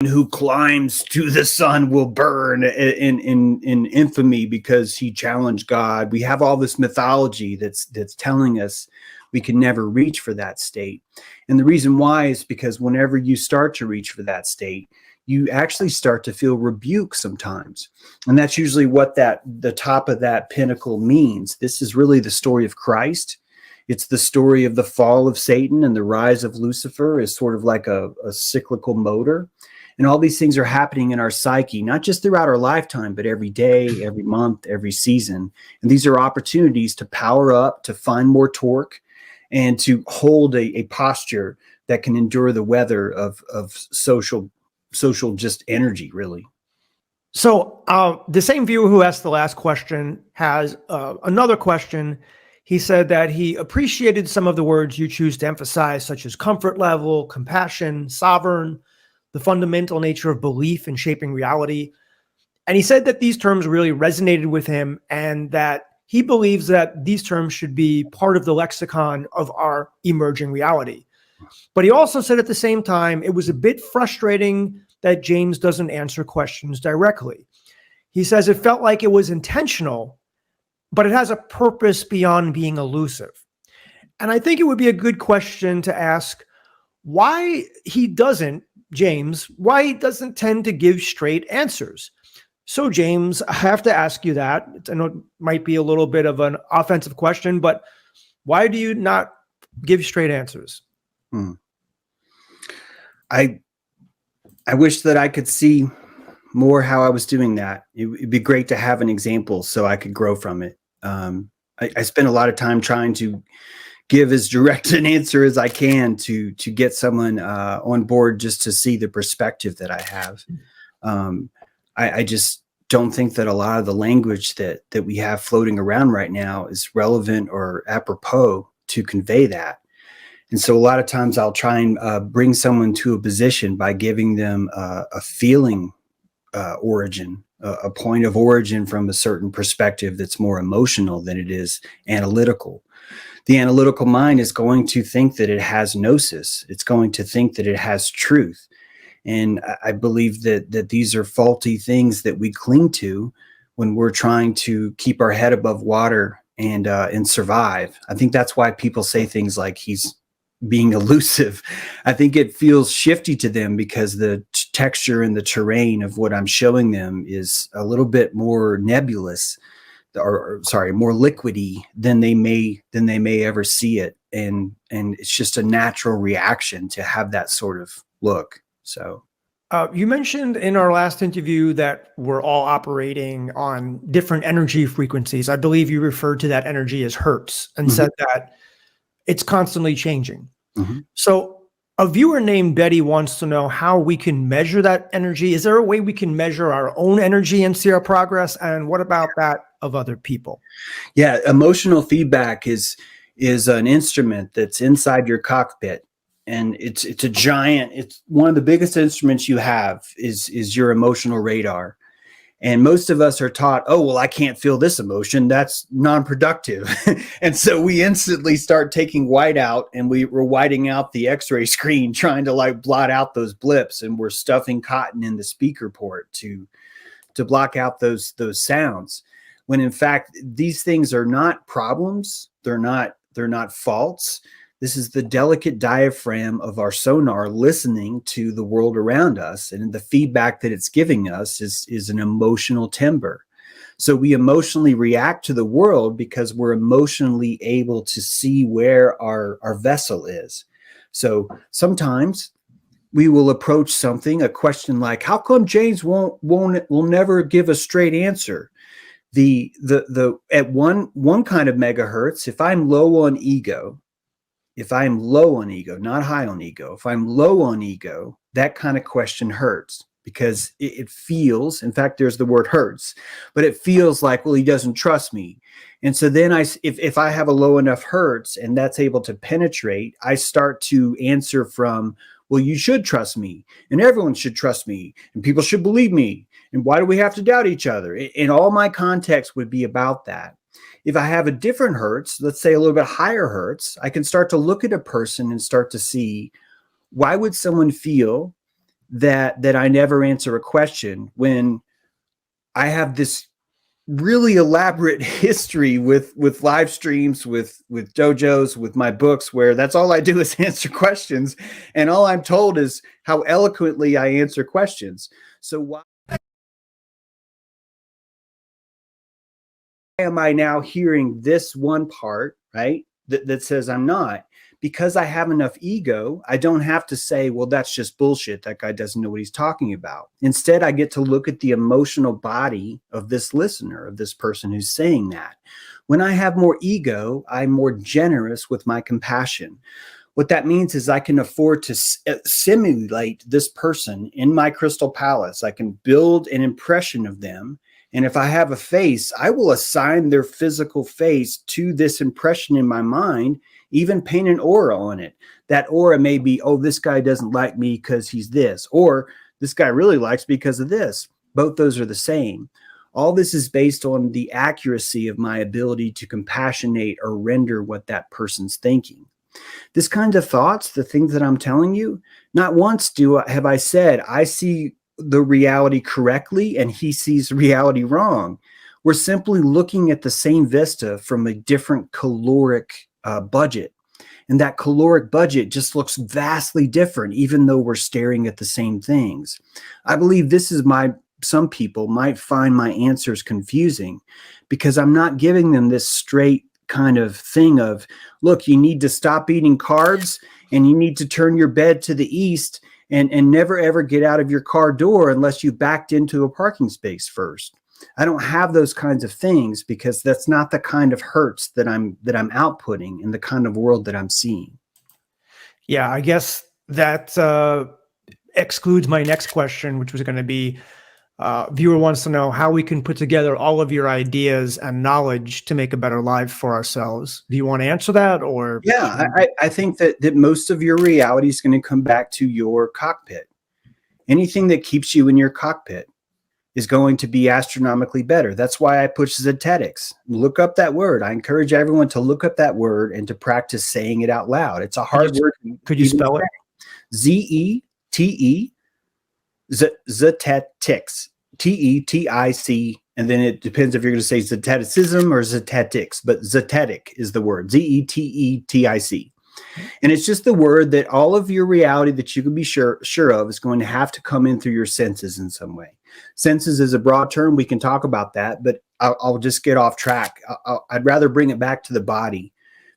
who climbs to the sun will burn in infamy because he challenged God. We have all this mythology that's telling us we can never reach for that state. And the reason why is because whenever you start to reach for that state, you actually start to feel rebuke sometimes. And that's usually what the top of that pinnacle means. This is really the story of Christ. It's the story of the fall of Satan and the rise of Lucifer is sort of like a cyclical motor. And all these things are happening in our psyche, not just throughout our lifetime, but every day, every month, every season. And these are opportunities to power up, to find more torque, and to hold a posture that can endure the weather of social just energy, really. So the same viewer who asked the last question has another question. He said that he appreciated some of the words you choose to emphasize, such as comfort level, compassion, sovereign, the fundamental nature of belief in shaping reality. And he said that these terms really resonated with him and that he believes that these terms should be part of the lexicon of our emerging reality. But he also said at the same time, it was a bit frustrating that James doesn't answer questions directly. He says it felt like it was intentional, but it has a purpose beyond being elusive. And I think it would be a good question to ask why he doesn't tend to give straight answers. So James, I have to ask you that. I know it might be a little bit of an offensive question, but why do you not give straight answers? I wish that I could see more how I was doing that. It'd be great to have an example so I could grow from it. I spend a lot of time trying to give as direct an answer as I can to get someone on board just to see the perspective that I have. I just don't think that a lot of the language that we have floating around right now is relevant or apropos to convey that. And so a lot of times I'll try and bring someone to a position by giving them a feeling origin, a point of origin from a certain perspective that's more emotional than it is analytical. The analytical mind is going to think that it has gnosis. It's going to think that it has truth. And I believe that these are faulty things that we cling to when we're trying to keep our head above water and survive. I think that's why people say things like he's being elusive. I think it feels shifty to them because the texture and the terrain of what I'm showing them is a little bit more nebulous, or more liquidy than they may ever see it. And it's just a natural reaction to have that sort of look. So you mentioned in our last interview that we're all operating on different energy frequencies. I believe you referred to that energy as hertz and said that it's constantly changing. So a viewer named Betty wants to know how we can measure that energy. Is there a way we can measure our own energy and see our progress? And what about that of other people? Yeah, emotional feedback is an instrument that's inside your cockpit. And it's a giant, it's one of the biggest instruments you have is your emotional radar. And most of us are taught, oh, well, I can't feel this emotion. That's non-productive. And so we instantly start taking white out and we're whiting out the x-ray screen, trying to like blot out those blips. And we're stuffing cotton in the speaker port to block out those sounds. When in fact, these things are not problems. They're not faults. This is the delicate diaphragm of our sonar listening to the world around us. And the feedback that it's giving us is an emotional timbre. So we emotionally react to the world because we're emotionally able to see where our vessel is. So sometimes we will approach something, a question like, how come James will never give a straight answer? At one kind of megahertz, if I'm low on ego, not high on ego, if I'm low on ego, that kind of question hurts because it feels, in fact, there's the word hurts, but it feels like, well, he doesn't trust me. And so then if I have a low enough hertz and that's able to penetrate, I start to answer from, well, you should trust me and everyone should trust me and people should believe me. And why do we have to doubt each other? And all my context would be about that. If I have a different hertz, let's say a little bit higher hertz, I can start to look at a person and start to see, why would someone feel that I never answer a question when I have this really elaborate history with live streams, with dojos, with my books, where that's all I do is answer questions, and all I'm told is how eloquently I answer questions. So why am I now hearing this one part, right, that says I'm not? Because I have enough ego, I don't have to say, well, that's just bullshit. That guy doesn't know what he's talking about. Instead, I get to look at the emotional body of this listener, of this person who's saying that. When I have more ego, I'm more generous with my compassion. What that means is I can afford to simulate this person in my crystal palace. I can build an impression of them. And if I have a face, I will assign their physical face to this impression in my mind, even paint an aura on it. That aura may be, oh, this guy doesn't like me because he's this, or this guy really likes me because of this. Both those are the same. All this is based on the accuracy of my ability to compassionate or render what that person's thinking. This kind of thoughts, the things that I'm telling you, not once have I said, I see the reality correctly and he sees reality wrong. We're simply looking at the same vista from a different caloric budget. And that caloric budget just looks vastly different, even though we're staring at the same things. I believe this is some people might find my answers confusing because I'm not giving them this straight kind of thing of, look, you need to stop eating carbs and you need to turn your bed to the east and never ever get out of your car door unless you backed into a parking space first. I don't have those kinds of things because that's not the kind of hurts that I'm outputting in the kind of world that I'm seeing. Yeah, I guess that excludes my next question, which was going to be, viewer wants to know how we can put together all of your ideas and knowledge to make a better life for ourselves. Do you want to answer that? Or yeah, I think that most of your reality is going to come back to your cockpit. Anything that keeps you in your cockpit is going to be astronomically better. That's why I push Zetetics. Look up that word. I encourage everyone to look up that word and to practice saying it out loud. It's a hard word. Could you spell it? Z-E-T-E, Zetetics, T-E-T-I-C, and then it depends if you're going to say Zeteticism or Zetetics, but Zetetic is the word, Z-E-T-E-T-I-C. And it's just the word that all of your reality that you can be sure of is going to have to come in through your senses in some way. Senses is a broad term. We can talk about that, but I'll just get off track. I'd rather bring it back to the body,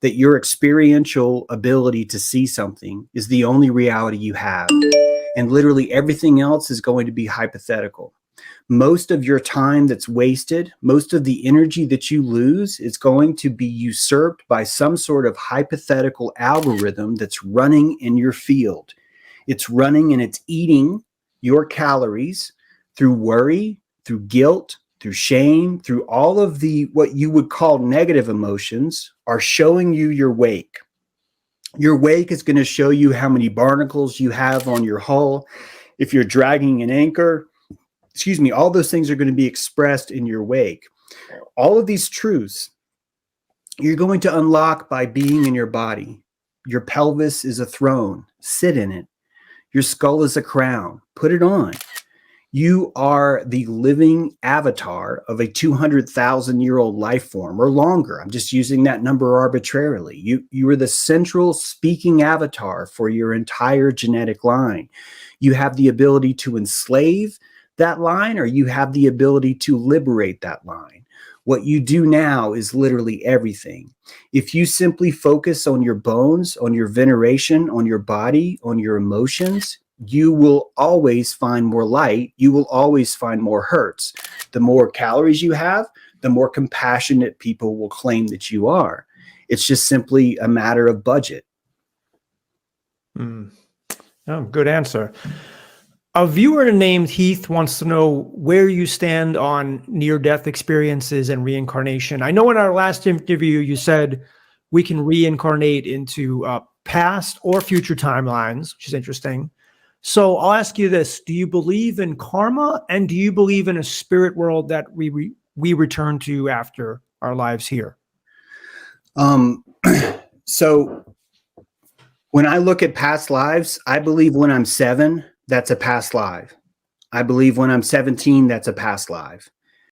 that your experiential ability to see something is the only reality you have. And literally everything else is going to be hypothetical. Most of your time that's wasted, most of the energy that you lose is going to be usurped by some sort of hypothetical algorithm that's running in your field. It's running and it's eating your calories through worry, through guilt, through shame, through all of the what you would call negative emotions are showing you your wake. Your wake is going to show you how many barnacles you have on your hull. If you're dragging an anchor, all those things are going to be expressed in your wake. All of these truths you're going to unlock by being in your body. Your pelvis is a throne. Sit in it. Your skull is a crown. Put it on. You are the living avatar of a 200,000-year-old life form or longer. I'm just using that number arbitrarily. You are the central speaking avatar for your entire genetic line. You have the ability to enslave that line, or you have the ability to liberate that line. What you do now is literally everything. If you simply focus on your bones, on your veneration, on your body, on your emotions, you will always find more light. You will always find more hurts. The more calories you have, the more compassionate people will claim that you are. It's just simply a matter of budget. Oh, good answer. A viewer named Heath wants to know where you stand on near-death experiences and reincarnation. I know in our last interview you said we can reincarnate into past or future timelines, which is interesting. So I'll ask you this. Do you believe in karma, and do you believe in a spirit world that we return to after our lives here? So when I look at past lives, I believe when I'm 7 that's a past life. I believe when I'm 17, that's a past life.